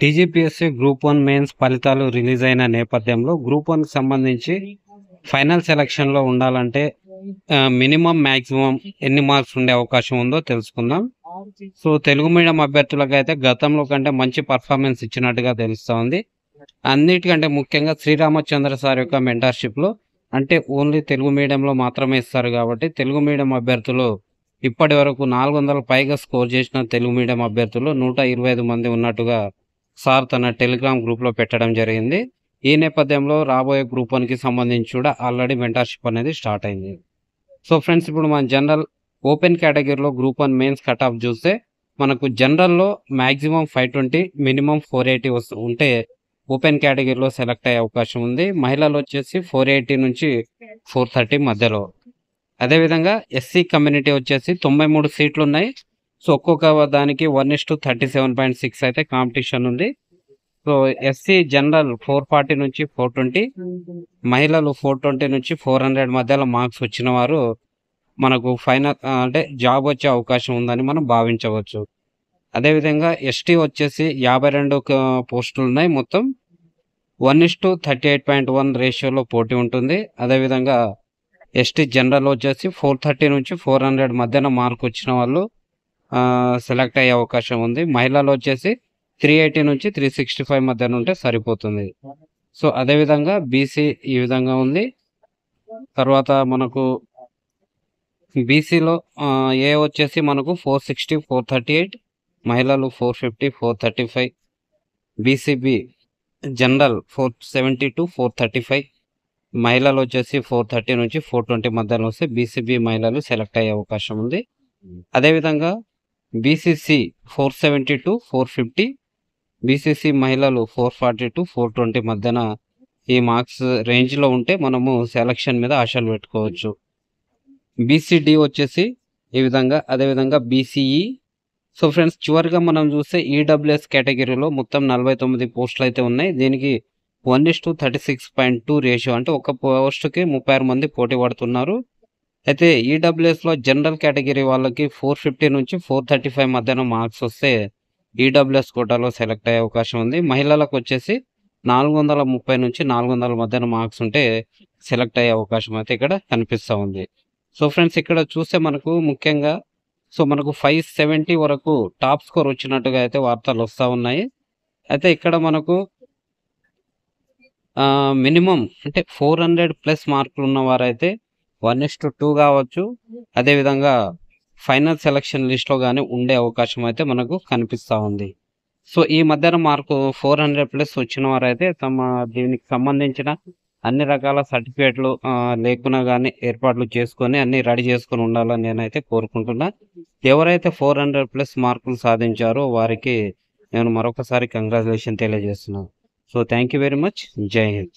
TGPSC group 1 mains ఫలితాలు release అయిన నేపథ్యంలో గ్రూప్ 1కి సంబంధించి ఫైనల్ సెలక్షన్‌లో ఉండాలంటే మినిమమ్, మాక్సిమం ఎన్ని మార్క్స్ ఉండే అవకాశం ఉందో తెలుసుకుందాం. సో, తెలుగు మీడియం అభ్యర్థులకైతే గతంలో కంటే మంచి పర్ఫార్మెన్స్ ఇచ్చినట్టుగా తెలుస్తోంది. అన్నిటికంటే ముఖ్యంగా శ్రీరామచంద్ర సార్ యొక్క మెంటార్‌షిప్‌లో అంటే ఓన్లీ తెలుగు మీడియంలో మాత్రమే ఇస్తారు కాబట్టి తెలుగు మీడియం అభ్యర్థులు ఇప్పటివరకు 400 పైగా స్కోర్ చేసిన తెలుగు మీడియం అభ్యర్థులు 125 మంది ఉన్నట్టుగా సార్ తన టెలిగ్రామ్ గ్రూప్‌లో పెట్టడం జరిగింది. ఈ నేపథ్యంలో రాబోయే గ్రూప్ 1కి సంబంధించి కూడా ఆల్రెడీ మెంటార్‌షిప్ అనేది స్టార్ట్ అయింది. సో ఫ్రెండ్స్, ఇప్పుడు మన జనరల్ ఓపెన్ కేటగిరీలో గ్రూప్ 1 మెయిన్స్ కట్ ఆఫ్ చూస్తే మనకు జనరల్‌లో మాక్సిమం 520, మినిమం 480 ఉంటే ఓపెన్ కేటగిరీలో సెలెక్ట్ అయ్యే అవకాశం ఉంది. మహిళలు వచ్చేసి 480 నుంచి 430 మధ్యలో. అదేవిధంగా ఎస్సీ కమ్యూనిటీ వచ్చేసి 93 సీట్లు ఉన్నాయి. సో ఒక్కొక్క దానికి 1:37.6 అయితే కాంపిటీషన్ ఉంది. సో ఎస్సీ జనరల్ 440 నుంచి 420, మహిళలు 420 నుంచి 400 మధ్యలో మార్క్స్ వచ్చిన వారు మనకు ఫైనల్ అంటే జాబ్ వచ్చే అవకాశం ఉందని మనం భావించవచ్చు. అదేవిధంగా ఎస్టీ వచ్చేసి 52 పోస్టులు ఉన్నాయి. మొత్తం 1:38.1 రేషియోలో పోటీ ఉంటుంది. అదేవిధంగా ఎస్టీ జనరల్ వచ్చేసి 430 నుంచి 400 మధ్యన మార్క్ వచ్చిన వాళ్ళు సెలెక్ట్ అయ్యే అవకాశం ఉంది. మహిళలు వచ్చేసి 380 నుంచి 365 మధ్యన ఉంటే సరిపోతుంది. సో అదేవిధంగా బీసీ ఈ విధంగా ఉంది. తర్వాత మనకు బీసీలో ఏ వచ్చేసి మనకు 460, 438, మహిళలు 450, 435, బీసీబీ జనరల్ 472, 435, మహిళలు వచ్చేసి 430 నుంచి 420 మధ్యలో వస్తే బీసీబీ మహిళలు సెలెక్ట్ అయ్యే అవకాశం ఉంది. అదేవిధంగా బీసీసీ 472, 450, బీసీసీ మహిళలు 440 420 మధ్యన ఈ మార్క్స్ రేంజ్లో ఉంటే మనము సెలక్షన్ మీద ఆశలు పెట్టుకోవచ్చు. బీసీడీ వచ్చేసి ఈ విధంగా, అదేవిధంగా బీసీఈ. సో ఫ్రెండ్స్, చివరిగా మనం చూస్తే ఈడబ్ల్యూఎస్ కేటగిరీలో మొత్తం 49 పోస్టులు అయితే ఉన్నాయి. దీనికి 1:36.2 రేషియో అంటే ఒక పోస్టుకి 36 మంది పోటీ పడుతున్నారు. అయితే ఈడబ్ల్యూఎస్లో జనరల్ కేటగిరీ వాళ్ళకి 450 నుంచి 435 మధ్యన మార్క్స్ వస్తే ఈడబ్ల్యూఎస్ కోటాలో సెలెక్ట్ అయ్యే అవకాశం ఉంది. మహిళలకు వచ్చేసి 430 నుంచి 400 మధ్యన మార్క్స్ ఉంటే సెలెక్ట్ అయ్యే అవకాశం అయితే ఇక్కడ కనిపిస్తూ ఉంది. సో ఫ్రెండ్స్, ఇక్కడ చూస్తే మనకు ముఖ్యంగా మనకు 570 వరకు టాప్ స్కోర్ వచ్చినట్టుగా అయితే వార్తలు వస్తూ ఉన్నాయి. అయితే ఇక్కడ మనకు మినిమం అంటే 400+ మార్కులు ఉన్నవారైతే 1:2 కావచ్చు. అదేవిధంగా ఫైనల్ సెలక్షన్ లిస్ట్లో కానీ ఉండే అవకాశం అయితే మనకు కనిపిస్తూ ఉంది. సో ఈ మధ్యన మార్కు 400+ వచ్చిన వారైతే దీనికి సంబంధించిన అన్ని రకాల సర్టిఫికేట్లు లేకున్నా కానీ ఏర్పాట్లు చేసుకొని అన్ని రెడీ చేసుకొని ఉండాలని నేనైతే కోరుకుంటున్నా. ఎవరైతే 400+ మార్కులు సాధించారో వారికి నేను మరొకసారి కంగ్రాచులేషన్ తెలియజేస్తున్నాను. So thank you very much. జై హింద్.